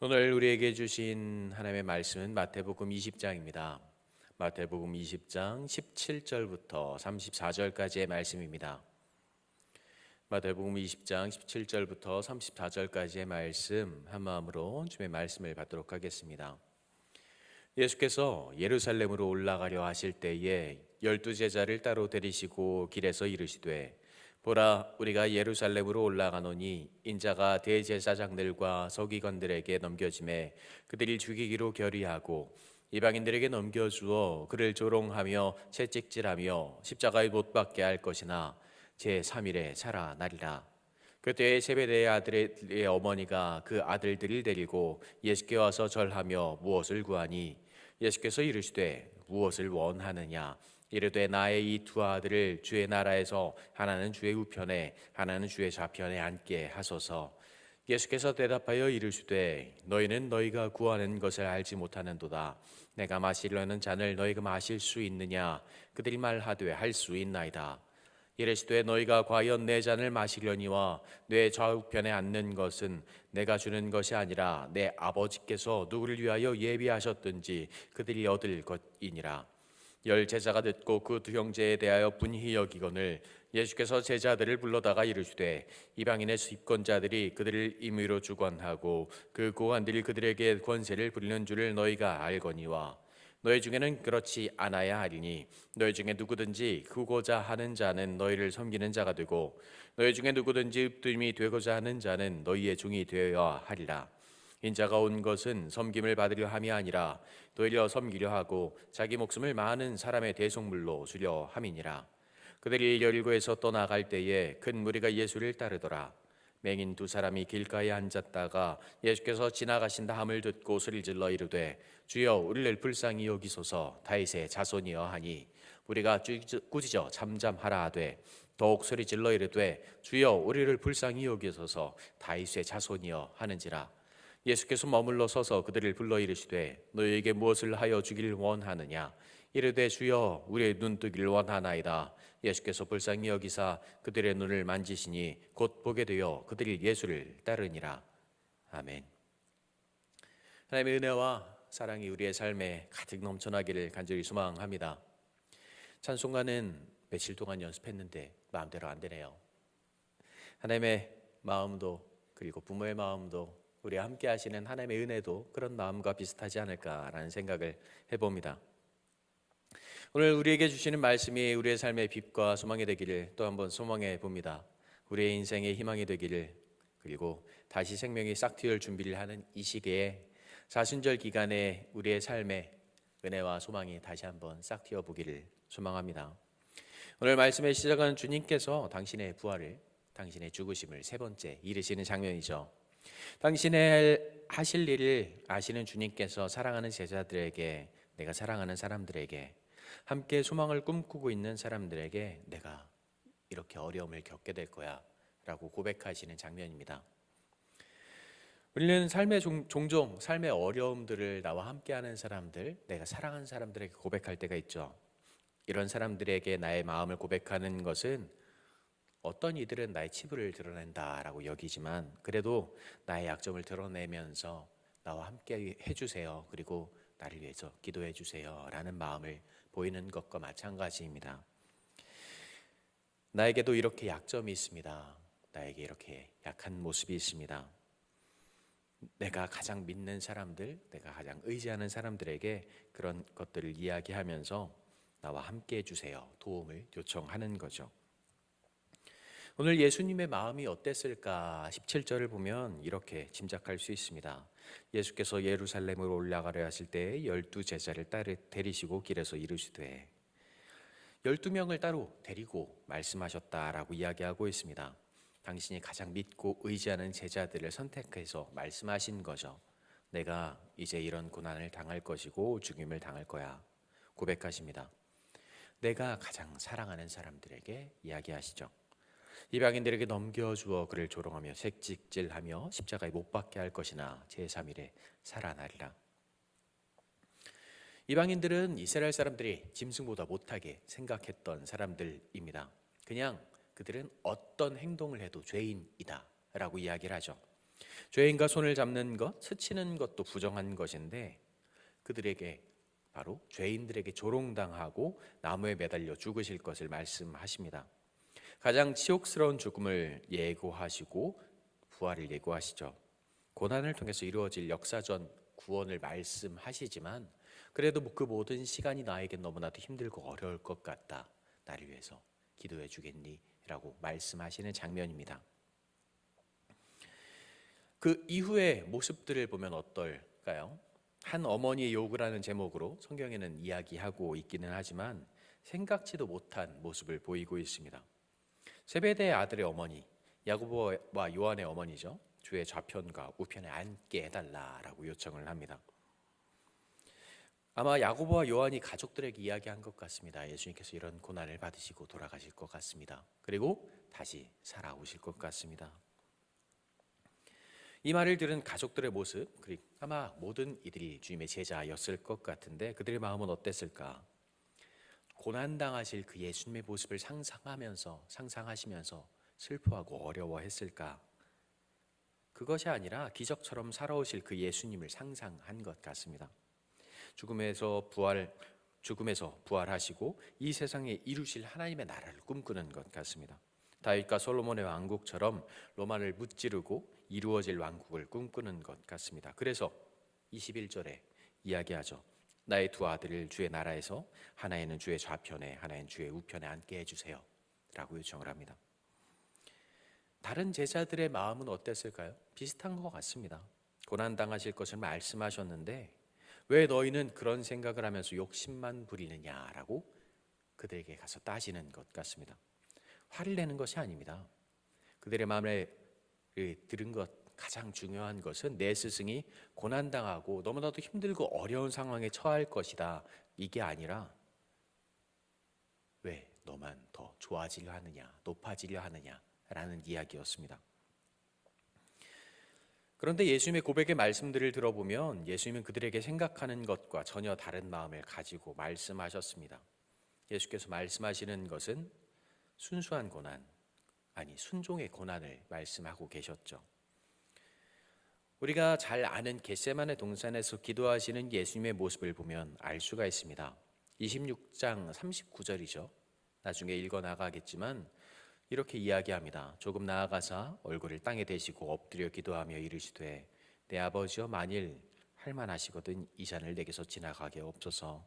오늘 우리에게 주신 하나님의 말씀은 마태복음 20장입니다. 마태복음 20장 17절부터 34절까지의 말씀입니다. 마태복음 20장 17절부터 34절까지의 말씀 한 마음으로 주의 말씀을 받도록 하겠습니다. 예수께서 예루살렘으로 올라가려 하실 때에 12제자를 따로 데리시고 길에서 이르시되 보라, 우리가 예루살렘으로 올라가노니 인자가 대제사장들과 서기관들에게 넘겨짐에 그들이 죽이기로 결의하고 이방인들에게 넘겨주어 그를 조롱하며 채찍질하며 십자가에 못 박게 할 것이나 제3일에 살아나리라. 그때 세베대의 아들의 어머니가 그 아들들을 데리고 예수께 와서 절하며 무엇을 구하니 예수께서 이르시되 무엇을 원하느냐. 이르되 나의 이 두 아들을 주의 나라에서 하나는 주의 우편에 하나는 주의 좌편에 앉게 하소서. 예수께서 대답하여 이르시되 너희는 너희가 구하는 것을 알지 못하는도다. 내가 마시려는 잔을 너희가 마실 수 있느냐. 그들이 말하되 할 수 있나이다. 이르시되 너희가 과연 내 잔을 마시려니와 내 좌우편에 앉는 것은 내가 주는 것이 아니라 내 아버지께서 누구를 위하여 예비하셨든지 그들이 얻을 것이니라. 열 제자가 듣고 그 두 형제에 대하여 분히 여기거늘 예수께서 제자들을 불러다가 이르시되 이방인의 수입권자들이 그들을 임의로 주관하고 그 고관들이 그들에게 권세를 부리는 줄을 너희가 알거니와 너희 중에는 그렇지 않아야 하리니 너희 중에 누구든지 크고자 하는 자는 너희를 섬기는 자가 되고 너희 중에 누구든지 읍됨이 되고자 하는 자는 너희의 종이 되어야 하리라. 인자가 온 것은 섬김을 받으려 함이 아니라 도리어 섬기려 하고 자기 목숨을 많은 사람의 대속물로 주려 함이니라. 그들이 여리고에서 떠나갈 때에 큰 무리가 예수를 따르더라. 맹인 두 사람이 길가에 앉았다가 예수께서 지나가신다 함을 듣고 소리질러 이르되 주여 우리를 불쌍히 여기소서. 다윗의 자손이여 하니 우리가 꾸짖어 잠잠하라 하되 더욱 소리질러 이르되 주여 우리를 불쌍히 여기소서. 다윗의 자손이여 하는지라. 예수께서 머물러 서서 그들을 불러 이르시되 너희에게 무엇을 하여 주길 원하느냐. 이르되 주여 우리의 눈뜨기를 원하나이다. 예수께서 불쌍히 여기사 그들의 눈을 만지시니 곧 보게 되어 그들이 예수를 따르니라. 아멘. 하나님의 은혜와 사랑이 우리의 삶에 가득 넘쳐나기를 간절히 소망합니다. 찬송가는 며칠 동안 연습했는데 마음대로 안 되네요. 하나님의 마음도 그리고 부모의 마음도 우리와 함께 하시는 하나님의 은혜도 그런 마음과 비슷하지 않을까라는 생각을 해봅니다. 오늘 우리에게 주시는 말씀이 우리의 삶의 빛과 소망이 되기를 또 한번 소망해 봅니다. 우리의 인생의 희망이 되기를, 그리고 다시 생명이 싹 틔울 준비를 하는 이 시기에 사순절 기간에 우리의 삶의 은혜와 소망이 다시 한번 싹 틔워 보기를 소망합니다. 오늘 말씀의 시작은 주님께서 당신의 부활을, 당신의 죽으심을 세 번째 이르시는 장면이죠. 당신의 하실 일을 아시는 주님께서 사랑하는 제자들에게, 내가 사랑하는 사람들에게, 함께 소망을 꿈꾸고 있는 사람들에게 내가 이렇게 어려움을 겪게 될 거야 라고 고백하시는 장면입니다. 우리는 종종 삶의 어려움들을 나와 함께하는 사람들, 내가 사랑하는 사람들에게 고백할 때가 있죠. 이런 사람들에게 나의 마음을 고백하는 것은 어떤 이들은 나의 치부를 드러낸다라고 여기지만 그래도 나의 약점을 드러내면서 나와 함께 해주세요, 그리고 나를 위해서 기도해 주세요 라는 마음을 보이는 것과 마찬가지입니다. 나에게도 이렇게 약점이 있습니다. 나에게 이렇게 약한 모습이 있습니다. 내가 가장 믿는 사람들, 내가 가장 의지하는 사람들에게 그런 것들을 이야기하면서 나와 함께 해주세요, 도움을 요청하는 거죠. 오늘 예수님의 마음이 어땠을까? 17절을 보면 이렇게 짐작할 수 있습니다. 예수께서 예루살렘으로 올라가려 하실 때 12제자를 데리시고 길에서 이르시되, 12명을 따로 데리고 말씀하셨다라고 이야기하고 있습니다. 당신이 가장 믿고 의지하는 제자들을 선택해서 말씀하신 거죠. 내가 이제 이런 고난을 당할 것이고 죽임을 당할 거야 고백하십니다. 내가 가장 사랑하는 사람들에게 이야기하시죠. 이방인들에게 넘겨주어 그를 조롱하며 채찍질하며 십자가에 못 박게 할 것이나 제3일에 살아나리라. 이방인들은 이스라엘 사람들이 짐승보다 못하게 생각했던 사람들입니다. 그냥 그들은 어떤 행동을 해도 죄인이다 라고 이야기를 하죠. 죄인과 손을 잡는 것, 스치는 것도 부정한 것인데 그들에게 바로 죄인들에게 조롱당하고 나무에 매달려 죽으실 것을 말씀하십니다. 가장 치욕스러운 죽음을 예고하시고 부활을 예고하시죠. 고난을 통해서 이루어질 역사전 구원을 말씀하시지만 그래도 그 모든 시간이 나에게 너무나도 힘들고 어려울 것 같다. 나를 위해서 기도해 주겠니? 라고 말씀하시는 장면입니다. 그 이후의 모습들을 보면 어떨까요? 한 어머니의 요구라는 제목으로 성경에는 이야기하고 있기는 하지만 생각지도 못한 모습을 보이고 있습니다. 세베대의 아들의 어머니, 야고보와 요한의 어머니죠. 주의 좌편과 우편에 앉게 해달라라고 요청을 합니다. 아마 야고보와 요한이 가족들에게 이야기한 것 같습니다. 예수님께서 이런 고난을 받으시고 돌아가실 것 같습니다. 그리고 다시 살아오실 것 같습니다. 이 말을 들은 가족들의 모습, 그리고 아마 모든 이들이 주님의 제자였을 것 같은데 그들의 마음은 어땠을까? 고난당하실 그 예수님의 모습을 상상하시면서 슬퍼하고 어려워했을까? 그것이 아니라 기적처럼 살아오실 그 예수님을 상상한 것 같습니다. 죽음에서 부활하시고 이 세상에 이루실 하나님의 나라를 꿈꾸는 것 같습니다. 다윗과 솔로몬의 왕국처럼 로마를 무찌르고 이루어질 왕국을 꿈꾸는 것 같습니다. 그래서 21절에 이야기하죠. 나의 두 아들을 주의 나라에서 하나에는 주의 좌편에 하나는 주의 우편에 앉게 해주세요 라고 요청을 합니다. 다른 제자들의 마음은 어땠을까요? 비슷한 것 같습니다. 고난당하실 것을 말씀하셨는데 왜 너희는 그런 생각을 하면서 욕심만 부리느냐라고 그들에게 가서 따지는 것 같습니다. 화를 내는 것이 아닙니다. 그들의 마음에 들은 것 가장 중요한 것은 내 스승이 고난당하고 너무나도 힘들고 어려운 상황에 처할 것이다. 이게 아니라 왜 너만 더 좋아지려 하느냐, 높아지려 하느냐라는 이야기였습니다. 그런데 예수님의 고백의 말씀들을 들어보면 예수님은 그들에게 생각하는 것과 전혀 다른 마음을 가지고 말씀하셨습니다. 예수께서 말씀하시는 것은 순수한 고난, 아니 순종의 고난을 말씀하고 계셨죠. 우리가 잘 아는 겟세마네 동산에서 기도하시는 예수님의 모습을 보면 알 수가 있습니다. 26장 39절이죠. 나중에 읽어 나가겠지만 이렇게 이야기합니다. 조금 나아가사 얼굴을 땅에 대시고 엎드려 기도하며 이르시되 내 아버지여 만일 할만하시거든 이 잔을 내게서 지나가게 없소서.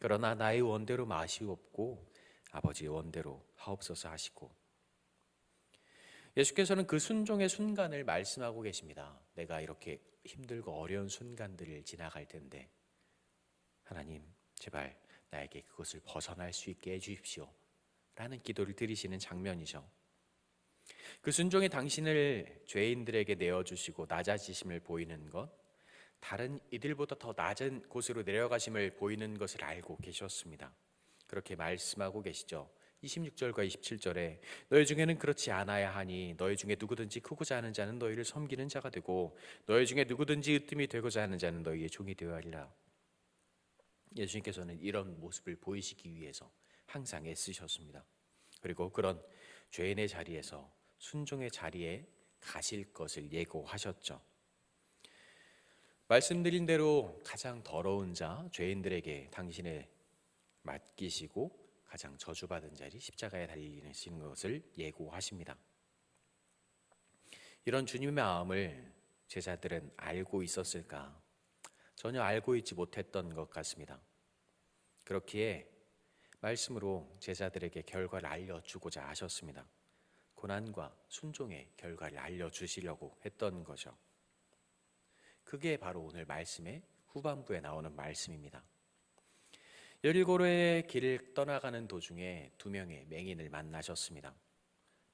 그러나 나의 원대로 마시옵고 아버지의 원대로 하옵소서 하시고 예수께서는 그 순종의 순간을 말씀하고 계십니다. 내가 이렇게 힘들고 어려운 순간들을 지나갈 텐데 하나님 제발 나에게 그것을 벗어날 수 있게 해주십시오 라는 기도를 드리시는 장면이죠. 그 순종이 당신을 죄인들에게 내어주시고 낮아지심을 보이는 것, 다른 이들보다 더 낮은 곳으로 내려가심을 보이는 것을 알고 계셨습니다. 그렇게 말씀하고 계시죠. 26절과 27절에 너희 중에는 그렇지 않아야 하니 너희 중에 누구든지 크고자 하는 자는 너희를 섬기는 자가 되고 너희 중에 누구든지 으뜸이 되고자 하는 자는 너희의 종이 되어야 하리라. 예수님께서는 이런 모습을 보이시기 위해서 항상 애쓰셨습니다. 그리고 그런 죄인의 자리에서 순종의 자리에 가실 것을 예고하셨죠. 말씀드린 대로 가장 더러운 자 죄인들에게 당신을 맡기시고 가장 저주받은 자리 십자가에 달리시는 것을 예고하십니다. 이런 주님의 마음을 제자들은 알고 있었을까? 전혀 알고 있지 못했던 것 같습니다. 그렇기에 말씀으로 제자들에게 결과를 알려주고자 하셨습니다. 고난과 순종의 결과를 알려주시려고 했던 거죠. 그게 바로 오늘 말씀의 후반부에 나오는 말씀입니다. 여리고로의 길을 떠나가는 도중에 두 명의 맹인을 만나셨습니다.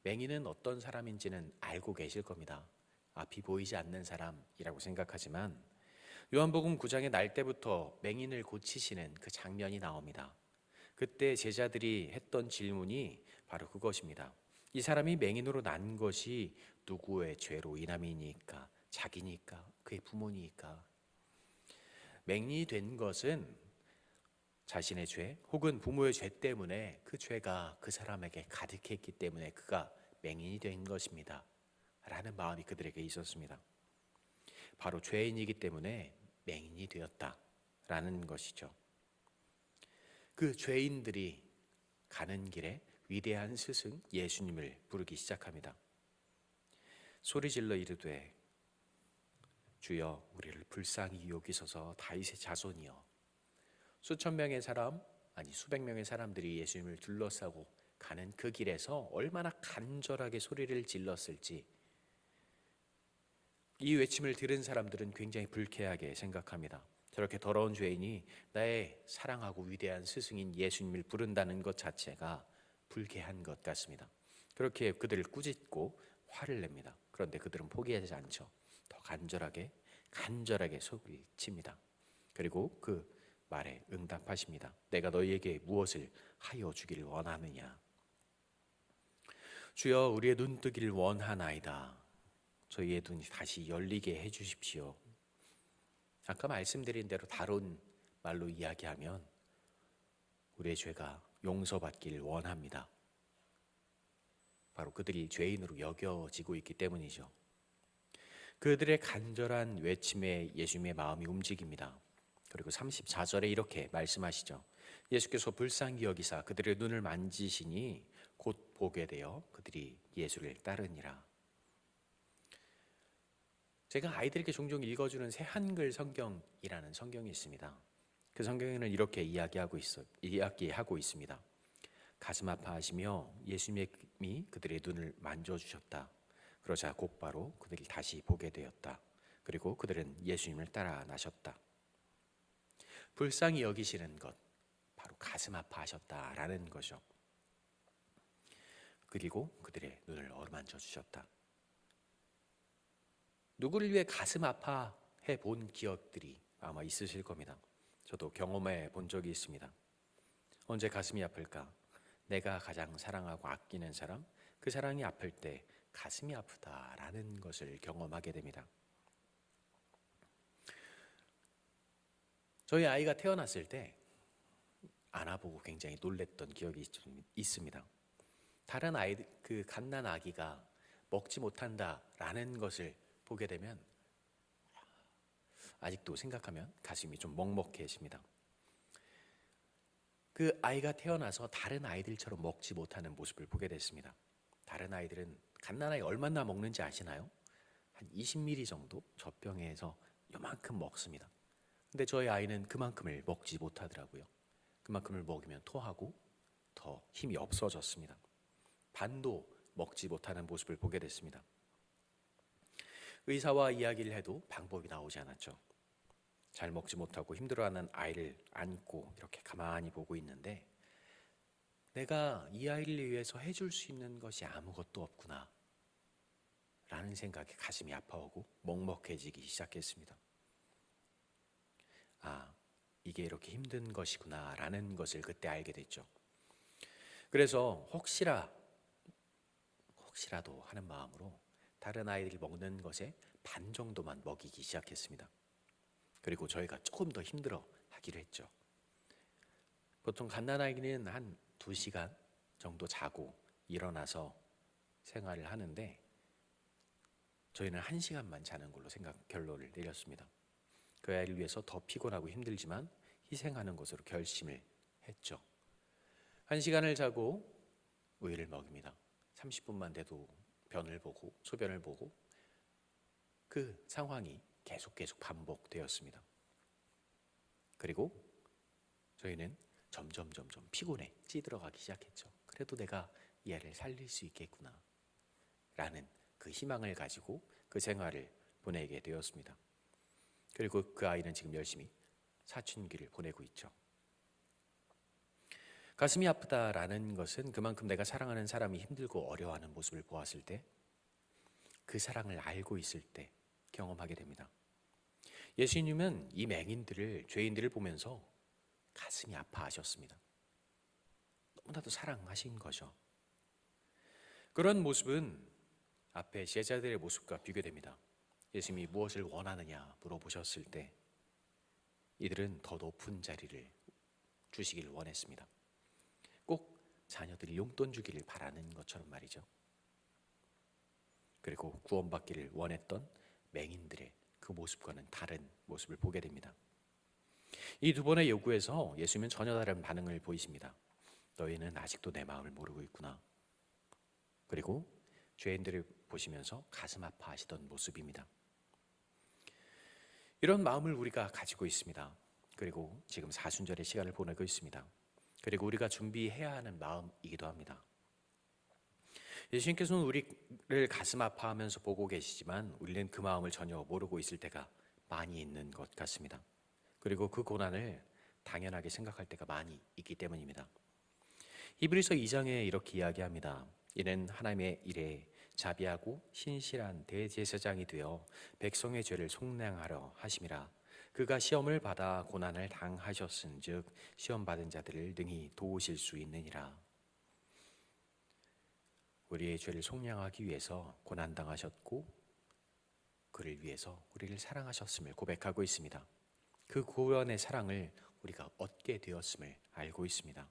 맹인은 어떤 사람인지는 알고 계실 겁니다. 앞이 보이지 않는 사람이라고 생각하지만 요한복음 9장의 날 때부터 맹인을 고치시는 그 장면이 나옵니다. 그때 제자들이 했던 질문이 바로 그것입니다. 이 사람이 맹인으로 난 것이 누구의 죄로 인함이니까? 자기니까? 그의 부모니까? 맹인이 된 것은 자신의 죄 혹은 부모의 죄 때문에 그 죄가 그 사람에게 가득했기 때문에 그가 맹인이 된 것입니다 라는 마음이 그들에게 있었습니다. 바로 죄인이기 때문에 맹인이 되었다라는 것이죠. 그 죄인들이 가는 길에 위대한 스승 예수님을 부르기 시작합니다. 소리질러 이르되 주여 우리를 불쌍히 여기소서 다윗의 자손이여. 수천 명의 사람, 아니 수백 명의 사람들이 예수님을 둘러싸고 가는 그 길에서 얼마나 간절하게 소리를 질렀을지 이 외침을 들은 사람들은 굉장히 불쾌하게 생각합니다. 저렇게 더러운 죄인이 나의 사랑하고 위대한 스승인 예수님을 부른다는 것 자체가 불쾌한 것 같습니다. 그렇게 그들을 꾸짖고 화를 냅니다. 그런데 그들은 포기하지 않죠. 더 간절하게 소리칩니다. 그리고 그 말에 응답하십니다. 내가 너희에게 무엇을 하여 주기를 원하느냐. 주여 우리의 눈뜨기를 원하나이다. 저희의 눈이 다시 열리게 해주십시오. 아까 말씀드린 대로 다른 말로 이야기하면 우리의 죄가 용서받기를 원합니다. 바로 그들이 죄인으로 여겨지고 있기 때문이죠. 그들의 간절한 외침에 예수님의 마음이 움직입니다. 그리고 34절에 이렇게 말씀하시죠. 예수께서 불쌍히 여기사 그들의 눈을 만지시니 곧 보게 되어 그들이 예수를 따르니라. 제가 아이들에게 종종 읽어주는 새 한글 성경이라는 성경이 있습니다. 그 성경에는 이렇게 이야기하고 있습니다. 가슴 아파하시며 예수님이 그들의 눈을 만져주셨다. 그러자 곧바로 그들이 다시 보게 되었다. 그리고 그들은 예수님을 따라 나셨다. 불쌍히 여기시는 것, 바로 가슴 아파하셨다라는 거죠. 그리고 그들의 눈을 어루만져 주셨다. 누구를 위해 가슴 아파해 본 기억들이 아마 있으실 겁니다. 저도 경험해 본 적이 있습니다. 언제 가슴이 아플까? 내가 가장 사랑하고 아끼는 사람, 그 사랑이 아플 때 가슴이 아프다라는 것을 경험하게 됩니다. 저희 아이가 태어났을 때 안아보고 굉장히 놀랬던 기억이 있습니다. 다른 아이들, 그 갓난 아기가 먹지 못한다라는 것을 보게 되면 아직도 생각하면 가슴이 좀 먹먹해집니다. 그 아이가 태어나서 다른 아이들처럼 먹지 못하는 모습을 보게 됐습니다. 다른 아이들은 갓난아이 얼마나 먹는지 아시나요? 한 20ml 정도 젖병에서 요만큼 먹습니다. 근데 저희 아이는 그만큼을 먹지 못하더라고요. 그만큼을 먹으면 토하고 더 힘이 없어졌습니다. 반도 먹지 못하는 모습을 보게 됐습니다. 의사와 이야기를 해도 방법이 나오지 않았죠. 잘 먹지 못하고 힘들어하는 아이를 안고 이렇게 가만히 보고 있는데 내가 이 아이를 위해서 해줄 수 있는 것이 아무것도 없구나 라는 생각에 가슴이 아파오고 먹먹해지기 시작했습니다. 아, 이게 이렇게 힘든 것이구나 라는 것을 그때 알게 됐죠. 그래서 혹시라도 하는 마음으로 다른 아이들이 먹는 것의 반 정도만 먹이기 시작했습니다. 그리고 저희가 조금 더 힘들어 하기로 했죠. 보통 갓난아기는 한 2시간 정도 자고 일어나서 생활을 하는데 저희는 1시간만 자는 걸로 결론을 내렸습니다. 그 아이를 위해서 더 피곤하고 힘들지만 희생하는 것으로 결심을 했죠. 1시간을 자고 우유를 먹입니다. 30분만 돼도 변을 보고 소변을 보고 그 상황이 계속 반복되었습니다. 그리고 저희는 점점 피곤해 찌들어가기 시작했죠. 그래도 내가 이 아이를 살릴 수 있겠구나 라는 그 희망을 가지고 그 생활을 보내게 되었습니다. 그리고 그 아이는 지금 열심히 사춘기를 보내고 있죠. 가슴이 아프다라는 것은 그만큼 내가 사랑하는 사람이 힘들고 어려워하는 모습을 보았을 때 그 사랑을 알고 있을 때 경험하게 됩니다. 예수님은 이 맹인들을, 죄인들을 보면서 가슴이 아파하셨습니다. 너무나도 사랑하신 거죠. 그런 모습은 앞에 제자들의 모습과 비교됩니다. 예수님이 무엇을 원하느냐 물어보셨을 때 이들은 더 높은 자리를 주시기를 원했습니다. 꼭 자녀들이 용돈 주기를 바라는 것처럼 말이죠. 그리고 구원받기를 원했던 맹인들의 그 모습과는 다른 모습을 보게 됩니다. 이 두 번의 요구에서 예수님은 전혀 다른 반응을 보이십니다. 너희는 아직도 내 마음을 모르고 있구나. 그리고 죄인들을 보시면서 가슴 아파하시던 모습입니다. 이런 마음을 우리가 가지고 있습니다. 그리고 지금 사순절의 시간을 보내고 있습니다. 그리고 우리가 준비해야 하는 마음이기도 합니다. 예수님께서는 우리를 가슴 아파하면서 보고 계시지만 우리는 그 마음을 전혀 모르고 있을 때가 많이 있는 것 같습니다. 그리고 그 고난을 당연하게 생각할 때가 많이 있기 때문입니다. 히브리서 2장에 이렇게 이야기합니다. 이는 하나님의 일에 자비하고 신실한 대제사장이 되어 백성의 죄를 속량하려 하심이라. 그가 시험을 받아 고난을 당하셨은즉 시험 받은 자들을 능히 도우실 수 있느니라. 우리의 죄를 속량하기 위해서 고난 당하셨고 그를 위해서 우리를 사랑하셨음을 고백하고 있습니다. 그 구원의 사랑을 우리가 얻게 되었음을 알고 있습니다.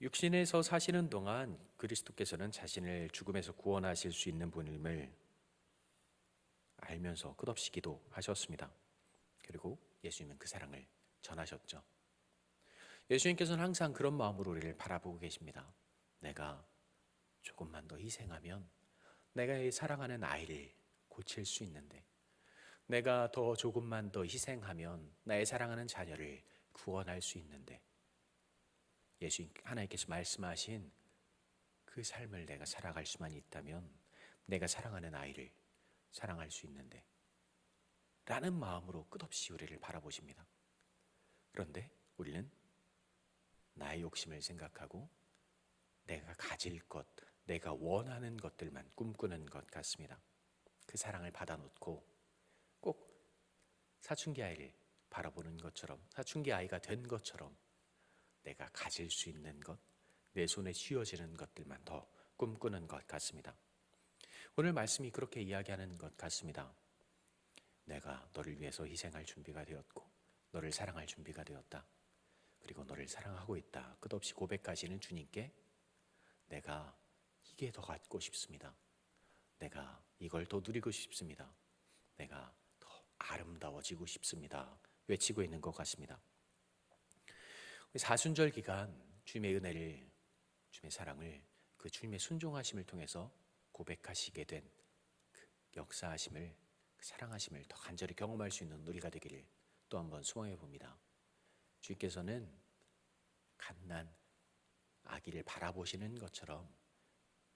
육신에서 사시는 동안 그리스도께서는 자신을 죽음에서 구원하실 수 있는 분임을 알면서 끝없이 기도하셨습니다. 그리고 예수님은 그 사랑을 전하셨죠. 예수님께서는 항상 그런 마음으로 우리를 바라보고 계십니다. 내가 조금만 더 희생하면 내가 이 사랑하는 아이를 고칠 수 있는데, 내가 더 조금만 더 희생하면 나의 사랑하는 자녀를 구원할 수 있는데, 예수님 하나님께서 말씀하신 그 삶을 내가 살아갈 수만 있다면 내가 사랑하는 아이를 사랑할 수 있는데 라는 마음으로 끝없이 우리를 바라보십니다. 그런데 우리는 나의 욕심을 생각하고 내가 가질 것, 내가 원하는 것들만 꿈꾸는 것 같습니다. 그 사랑을 받아놓고 꼭 사춘기 아이를 바라보는 것처럼, 사춘기 아이가 된 것처럼 내가 가질 수 있는 것, 내 손에 쥐어지는 것들만 더 꿈꾸는 것 같습니다. 오늘 말씀이 그렇게 이야기하는 것 같습니다. 내가 너를 위해서 희생할 준비가 되었고 너를 사랑할 준비가 되었다. 그리고 너를 사랑하고 있다. 끝없이 고백하시는 주님께 내가 이게 더 갖고 싶습니다. 내가 이걸 더 누리고 싶습니다. 내가 더 아름다워지고 싶습니다. 외치고 있는 것 같습니다. 사순절 기간 주님의 은혜를, 주님의 사랑을, 그 주님의 순종하심을 통해서 고백하시게 된 그 역사하심을, 그 사랑하심을 더 간절히 경험할 수 있는 우리가 되기를 또 한번 소망해 봅니다. 주님께서는 갓난 아기를 바라보시는 것처럼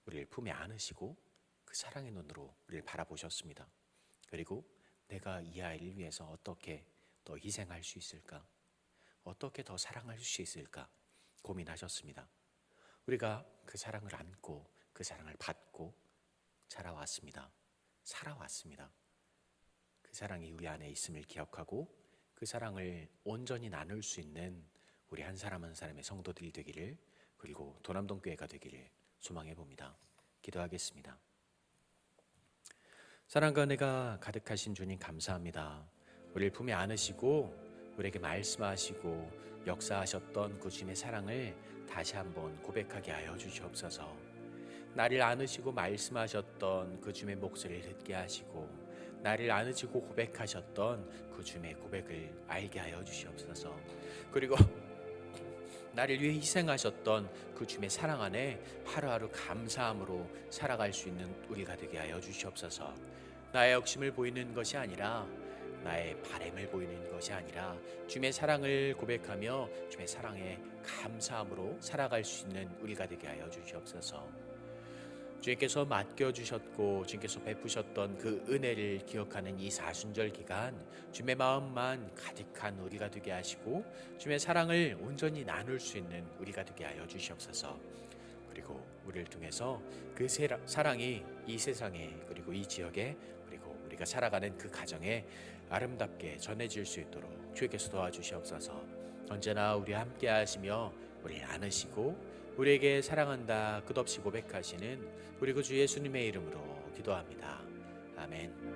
우리를 품에 안으시고 그 사랑의 눈으로 우리를 바라보셨습니다. 그리고 내가 이 아이를 위해서 어떻게 더 희생할 수 있을까? 어떻게 더 사랑할 수 있을까 고민하셨습니다. 우리가 그 사랑을 안고 그 사랑을 받고 자라왔습니다. 살아왔습니다. 그 사랑이 우리 안에 있음을 기억하고 그 사랑을 온전히 나눌 수 있는 우리 한 사람 한 사람의 성도들이 되기를, 그리고 도남동교회가 되기를 소망해 봅니다. 기도하겠습니다. 사랑과 은혜가 가득하신 주님 감사합니다. 우리를 품에 안으시고 우리에게 말씀하시고 역사하셨던 그 주님의 사랑을 다시 한번 고백하게 하여 주시옵소서. 나를 안으시고 말씀하셨던 그 주님의 목소리를 듣게 하시고 나를 안으시고 고백하셨던 그 주님의 고백을 알게 하여 주시옵소서. 그리고 나를 위해 희생하셨던 그 주님의 사랑 안에 하루하루 감사함으로 살아갈 수 있는 우리가 되게 하여 주시옵소서. 나의 욕심을 보이는 것이 아니라, 나의 바램을 보이는 것이 아니라 주님의 사랑을 고백하며 주님의 사랑에 감사함으로 살아갈 수 있는 우리가 되게 하여 주시옵소서. 주님께서 맡겨주셨고 주님께서 베푸셨던 그 은혜를 기억하는 이 사순절 기간 주님의 마음만 가득한 우리가 되게 하시고 주님의 사랑을 온전히 나눌 수 있는 우리가 되게 하여 주시옵소서. 그리고 우리를 통해서 그 사랑이 이 세상에, 그리고 이 지역에, 그리고 우리가 살아가는 그 가정에 아름답게 전해질 수 있도록 주께서 도와주시옵소서. 언제나 우리와 함께 하시며 우리를 안으시고 우리에게 사랑한다 끝없이 고백하시는 우리 구 주 예수님의 이름으로 기도합니다. 아멘.